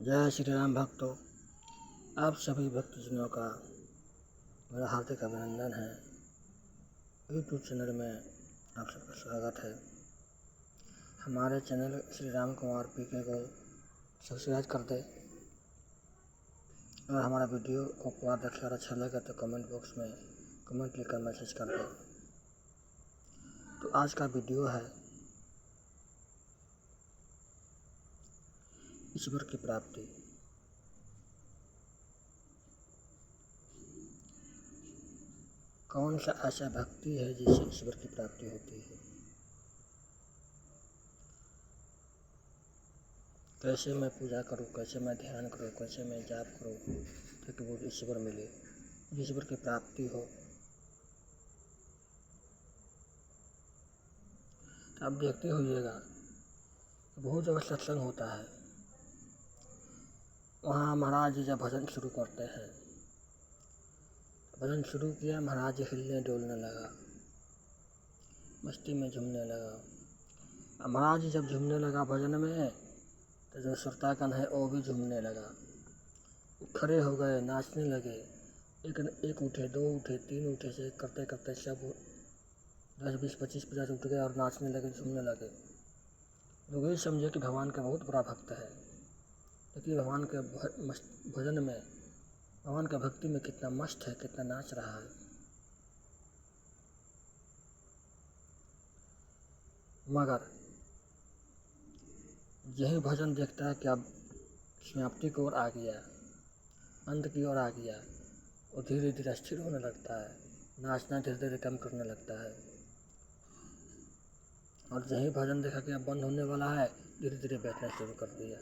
जय श्री राम भक्तों। आप सभी भक्तजनों का मेरा हार्दिक अभिनंदन है। यूट्यूब चैनल में आप सबका स्वागत है। हमारे चैनल श्री राम कुमार पीके को सब्सक्राइब कर दे और हमारा वीडियो को पूरा देखे और अच्छा लगे तो कमेंट बॉक्स में कमेंट लिखकर मैसेज कर दे। तो आज का वीडियो है ईश्वर की प्राप्ति। कौन सा ऐसा भक्ति है जिससे ईश्वर की प्राप्ति होती है? कैसे मैं पूजा करूं, कैसे मैं ध्यान करूं, कैसे मैं जाप करूं ताकि वो ईश्वर मिले, ईश्वर की प्राप्ति हो। तो आप देखते होइएगा बहुत जगह सत्संग होता है, वहाँ महाराज जब भजन शुरू करते हैं, भजन शुरू किया, महाराज हिलने डोलने लगा, मस्ती में झूमने लगा। महाराज जब झूमने लगा भजन में तो जो श्रोतागण है वो भी झूमने लगा, खड़े हो गए, नाचने लगे। एक उठे, दो उठे, तीन उठे, से करते करते सब 10, 20, 25, 50 उठ गए और नाचने लगे, झूमने लगे। लोग ये समझे कि भगवान का बहुत बड़ा भक्त है, देखिए भगवान के भजन में, भगवान का भक्ति में कितना मस्त है, कितना नाच रहा है। मगर यही भजन देखता है कि अब समाप्ति की ओर आ गया, अंत की ओर आ गया, और धीरे धीरे स्थिर होने लगता है, नाचना धीरे धीरे कम करने लगता है। और यही भजन देखा कि अब बंद होने वाला है, धीरे धीरे बैठना शुरू कर दिया।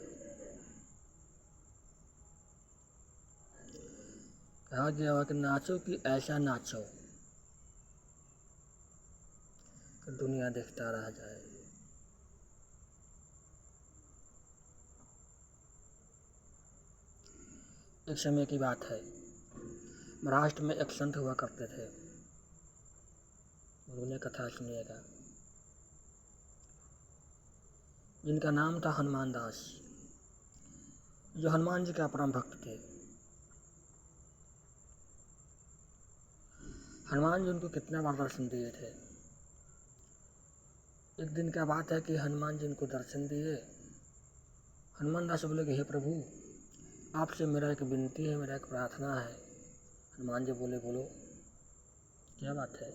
कहा गया हुआ कि नाचो कि ऐसा नाचो कि दुनिया देखता रह जाए। एक समय की बात है, महाराष्ट्र में एक संत हुआ करते थे, उन्होंने कथा सुनिएगा, जिनका नाम था हनुमान दास, जो हनुमान जी का परम भक्त थे। हनुमान जी उनको कितना बार दर्शन दिए थे। एक दिन का बात है कि हनुमान जी उनको दर्शन दिए। हनुमान दास बोले कि हे प्रभु, आपसे मेरा एक विनती है, मेरा एक प्रार्थना है। हनुमान जी बोले बोलो, क्या बात है,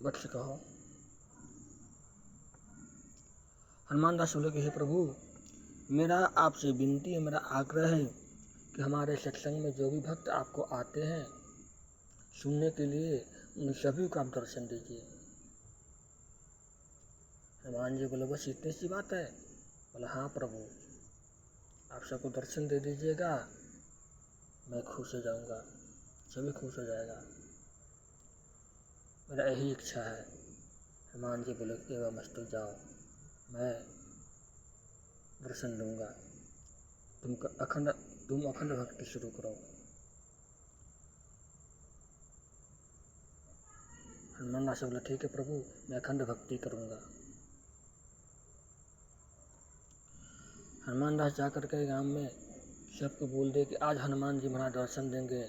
वत्स कहो। हनुमान दास बोले कि हे प्रभु, मेरा आपसे विनती है, मेरा आग्रह है कि हमारे सत्संग में जो भी भक्त आपको आते हैं सुनने के लिए, उन सभी को आप दर्शन दीजिए। हनुमान जी बोले बस इतनी सी बात है? बोला हाँ प्रभु, आप सबको दर्शन दे दीजिएगा, मैं खुश हो जाऊंगा, सभी खुश हो जाएगा, मेरा यही इच्छा है। हनुमान जी बोले एवं मस्तु, जाओ, मैं दर्शन दूंगा, तुम अखंड भक्ति शुरू करो। हनुमान दास बोले ठीक है प्रभु, मैं अखंड भक्ति करूंगा। हनुमान दास जाकर के गांव में सबको बोल दे कि आज हनुमान जी महाराज दर्शन देंगे,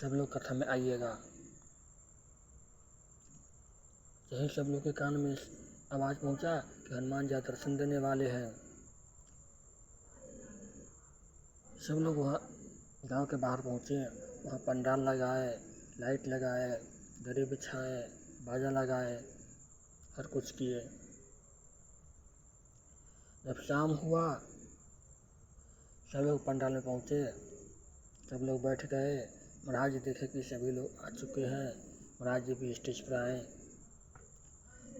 सब लोग कथा में आइएगा। यही सब लोग के कान में आवाज़ पहुंचा कि हनुमान जी दर्शन देने वाले हैं। सब लोग वहाँ गांव के बाहर पहुँचे, वहाँ पंडाल लगाए, लाइट लगाए, दरी बिछाए, बाजा लगाए, हर कुछ किए। जब शाम हुआ, सब लोग पंडाल में पहुँचे, सब लोग बैठ गए। महाराज जी देखे कि सभी लोग आ चुके हैं, महाराज जी भी स्टेज पर आए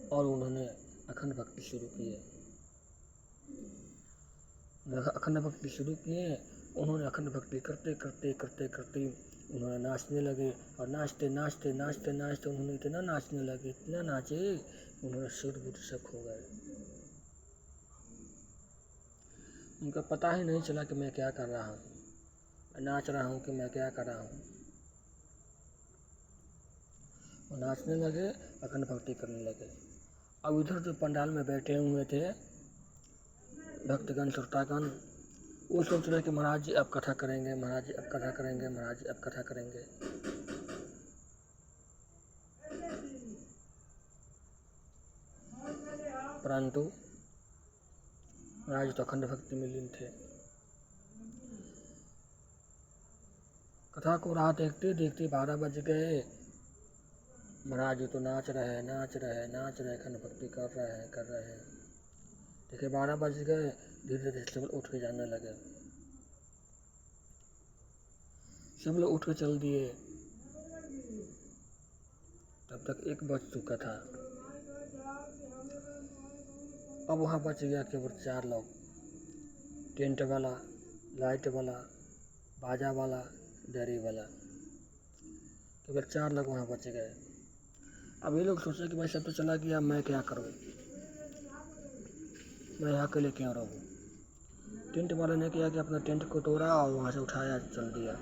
और उन्होंने अखंड भक्ति शुरू किए। अखंड भक्ति शुरू किए, उन्होंने अखंड भक्ति करते करते करते करते उन्होंने नाचने लगे, और नाचते नाचते नाचते नाचते उन्होंने इतना नाचने लगे, इतना नाचे, उन्होंने सुर बुध सब खो गए। उनका पता ही नहीं चला कि मैं क्या कर रहा हूँ, मैं नाच रहा हूँ कि मैं क्या कर रहा हूँ। वो नाचने लगे, अखंड भक्ति करने लगे। अब इधर जो पंडाल में बैठे हुए थे भक्तगण श्रोतागण वो सोच रहे कि महाराज जी अब कथा करेंगे, महाराज जी अब कथा करेंगे, महाराज जी अब कथा करेंगे। परंतु महाराज तो अखंड भक्ति में लीन थे। कथा को राह देखते देखते 12 बज गए। महाराज जी तो नाच रहे अखंड भक्ति कर रहे हैं। देखिए 12 बज गए, धीरे धीरे सब उठ के जाने लगे। सब लोग उठ के चल दिए। तब तक 1 बज चुका था। अब वहाँ बच गया केवल 4 लोग, टेंट वाला, लाइट वाला, बाजा वाला, डरी वाला, केवल 4 लोग वहाँ बच गए। अब ये लोग सोचे कि भाई सब तो चला गया, मैं क्या करूँ, मैं यहाँ अकेले क्यों रहूँ। टेंट वाले ने किया कि अपना टेंट को तोड़ा और वहाँ से उठाया, चल दिया।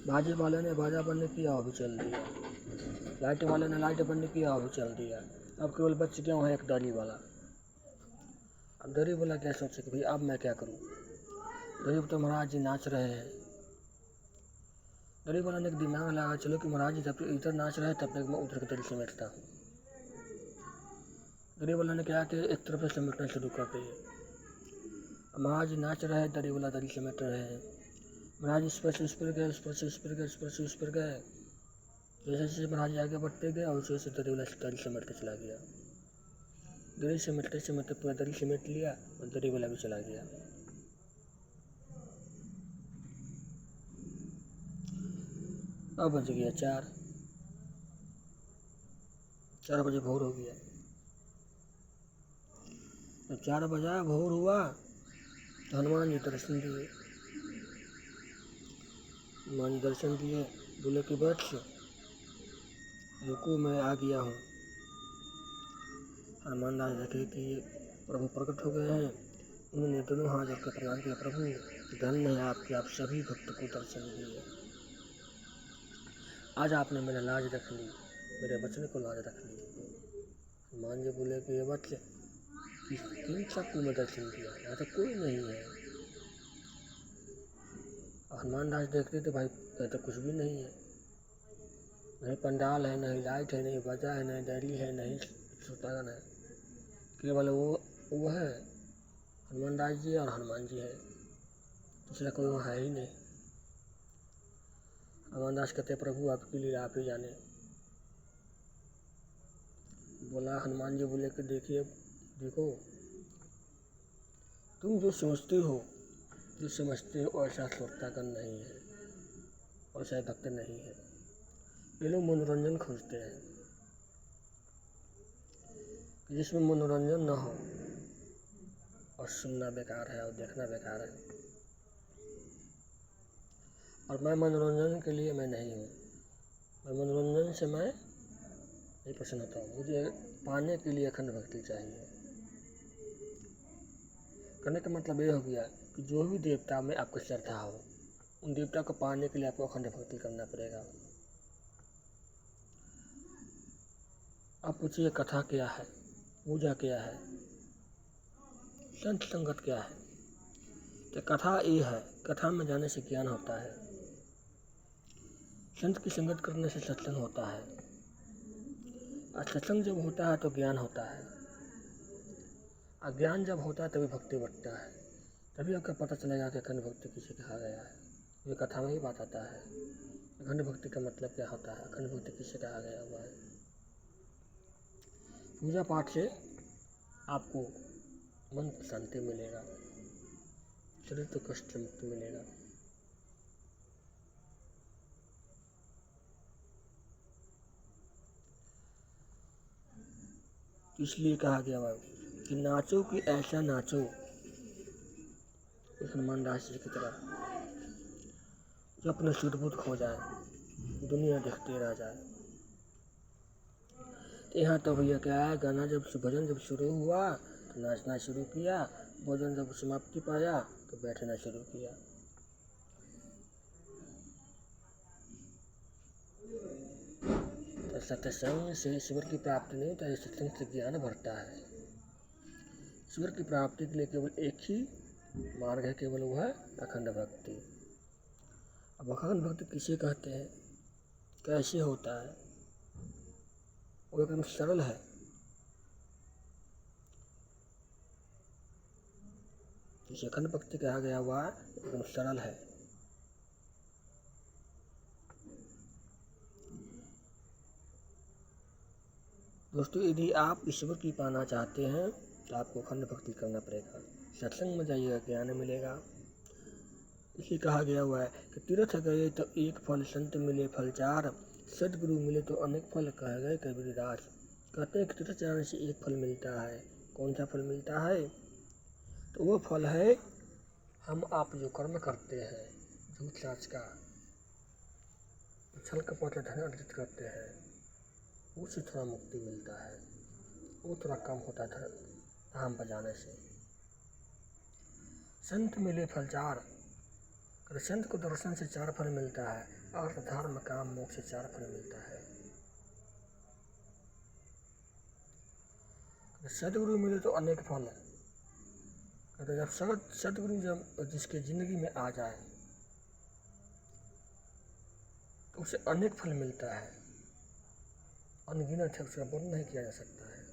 बाजे वाले ने बाजा बंद किया और भी चल दिया। लाइट वाले ने लाइट बंद किया और भी चल दिया। अब केवल बच गया वहाँ एक डरी वाला। अब डरी वाला क्या सोचे कि भाई अब मैं क्या करूँ। डरी तो महाराज जी नाच रहे हैं। डरी वाला ने एक दिमाग लगा, चलो कि महाराज जी जब इधर नाच रहे हैं तब तक मैं उधर की दरी समेटता हूँ। डरी वाला ने क्या कि एक तरफ से समेटना शुरू कर दिए। महाराज जी नाच रहे हैं, डरी वाला दरी समेट रहे हैं। महाराज इस पर से उस पर गए, उस पर से उस पर गए, उस पर से उस पर गए। जैसे जैसे महाराज आगे बढ़ते गए और वैसे वैसे दरी वाला दरी समेटते चला गया। दरी समेटते समेटते पूरा दरी समेट लिया और दरी वाला भी चला गया। अब बज गया 4 बजे भोर हो गया। जब 4 बजा भोर हुआ तो हनुमान जी दर्शन दिए। हनुमान जी दर्शन दिए, बोले कि वत्स रुको, मैं आ गया हूँ। हनुमान दास देखे कि प्रभु प्रकट हो गए हैं। उन्होंने दोनों हाथ जोड़कर प्रणाम किया, प्रभु धन्य है आपके, आप सभी भक्त को दर्शन दिए। आज आपने मेरा लाज रख ली, मेरे वचन को लाज रख ली। हनुमान जी बोले कि ये वत्स किन सबको मैं दर्शन दिया, यहाँ तो कोई नहीं है। हनुमान दास देखते थे भाई यहाँ तो कुछ भी नहीं है, नहीं पंडाल है, नहीं लाइट है, नहीं बाजा है, नहीं डरी है, नहीं श्रोतागण है, केवल वो है हनुमान दास जी और हनुमान जी है, दूसरा कोई वहाँ है ही नहीं। हनुमान दास कहते प्रभु आपकी लीला आप ही जाने। बोला हनुमान जी बोले कि देखो तुम जो सोचते हो, जो समझते हो ऐसा श्रोतागण नहीं है, ऐसा भक्त नहीं है। ये लोग मनोरंजन खोजते हैं, जिसमें मनोरंजन न हो और सुनना बेकार है और देखना बेकार है। और मैं मनोरंजन के लिए मैं नहीं हूँ, मैं मनोरंजन से मैं नहीं पसंद होता हूँ। मुझे पाने के लिए अखंड भक्ति चाहिए। करने का मतलब ये हो गया कि जो भी देवता में आपको श्रद्धा हो, उन देवता को पाने के लिए आपको अखंड भक्ति करना पड़ेगा। आप पूछिए कथा क्या है, पूजा क्या है, संत संगत क्या है। तो कथा ये है, कथा में जाने से ज्ञान होता है, संत की संगत करने से सत्संग होता है, और सत्संग जब होता है तो ज्ञान होता है, और ज्ञान जब होता है तभी भक्ति बढ़ता है। तभी आपको पता चलेगा कि अखंड भक्ति किसे कहा गया है। ये कथा में ही बात आता है अखंड भक्ति का मतलब क्या होता है, अखंड भक्ति किसे कहा गया हुआ है। पूजा पाठ से आपको मन को शांति मिलेगा, शरीर तो कष्ट से मुक्ति मिलेगा। इसलिए कहा गया है कि नाचो कि ऐसा नाचो, हनुमान दास जी की तरह, जो अपने शुद्ध बुद्ध खो जाए, दुनिया देखते रह जाए। यहाँ तो भैया क्या है, गाना जब भजन जब शुरू हुआ तो नाचना शुरू किया, भोजन जब समाप्ति पाया तो बैठना शुरू किया। तो सत्संग से ईश्वर की प्राप्ति नहीं होता है, सत्संग से ज्ञान बढ़ता है। ईश्वर की प्राप्ति के लिए केवल एक ही मार्ग है, केवल वो है अखंड भक्ति। अब अखंड भक्ति किसे कहते हैं, कैसे होता है? वो एकदम सरल है। जिसे अखंड भक्ति कहा गया हुआ है एकदम सरल है। दोस्तों, यदि आप ईश्वर की पाना चाहते हैं तो आपको अखंड भक्ति करना पड़ेगा। सत्संग में जाइएगा, ज्ञान मिलेगा। इसे कहा गया हुआ है कि तीर्थ गए तो एक फल, संत मिले फल चार, सदगुरु मिले तो अनेक फल, कह गए कबीरदास। कहते हैं कि तीर्थ जाने से एक फल मिलता है। कौन सा फल मिलता है? तो वो फल है हम आप जो कर्म करते हैं, झूठ साच का, छल कपट धन अर्जित करते हैं, उससे थोड़ा मुक्ति मिलता है। वो थोड़ा कम होता है धाम बजाने से। संत मिले फल चार, संत को दर्शन से 4 फल मिलता है। अर्थ धर्म काम मोक्ष से 4 फल मिलता है। सदगुरु मिले तो अनेक फल। कहते जब सदगुरु जब जिसके जिंदगी में आ जाए तो उसे अनेक फल मिलता है, अनगिनत है, उसका वर्णन नहीं किया जा सकता है।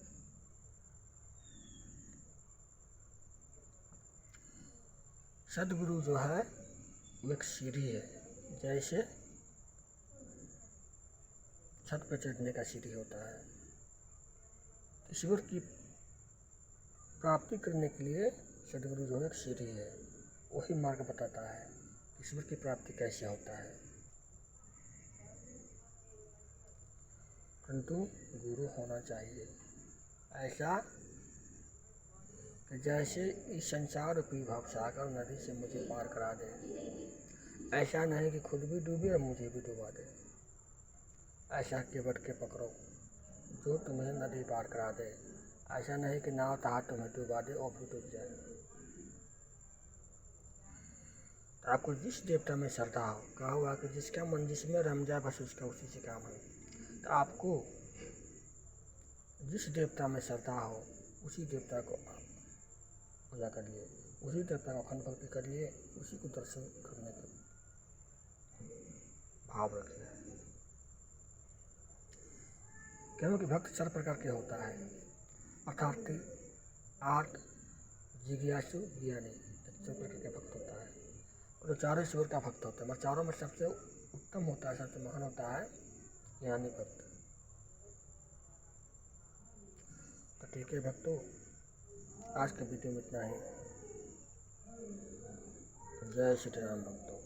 सदगुरु जो है वो एक सीढ़ी है, जैसे छत पर चढ़ने का सीढ़ी होता है। ईश्वर की प्राप्ति करने के लिए सदगुरु जो है एक सीढ़ी है, वही मार्ग बताता है ईश्वर की प्राप्ति कैसे होता है। परंतु गुरु होना चाहिए ऐसा कि जैसे इस संसार रूपी भवसागर नदी से मुझे पार करा दे। ऐसा नहीं कि खुद भी डूबे और मुझे भी डुबा दे। ऐसा केवट के पकड़ो जो तुम्हें नदी पार करा दे। ऐसा नहीं कि नाव तहा तुम्हें डुबा दे और भी डूब जाए। तो आपको जिस देवता में श्रद्धा हो, कहा हुआ कि जिसका मन जिसमें रम जाए बस उसका उसी से काम है। तो आपको जिस देवता में श्रद्धा हो उसी देवता को आप पूजा करिए, उसी देवता को अखंड भक्ति करिए, उसी को दर्शन करने का भाव रखिए। क्योंकि भक्त 4 प्रकार के होता है, अर्थात आर्त, जिज्ञासु, ज्ञानी, 4 प्रकार के भक्त होता है। और जो चारों ईश्वर का भक्त होता है, मतलब चारों में सबसे उत्तम होता है, सबसे महान होता है ज्ञानी भक्त। तो ठीक है भक्तों, आज के वीडियो में इतना ही। जय श्री राम भक्तों।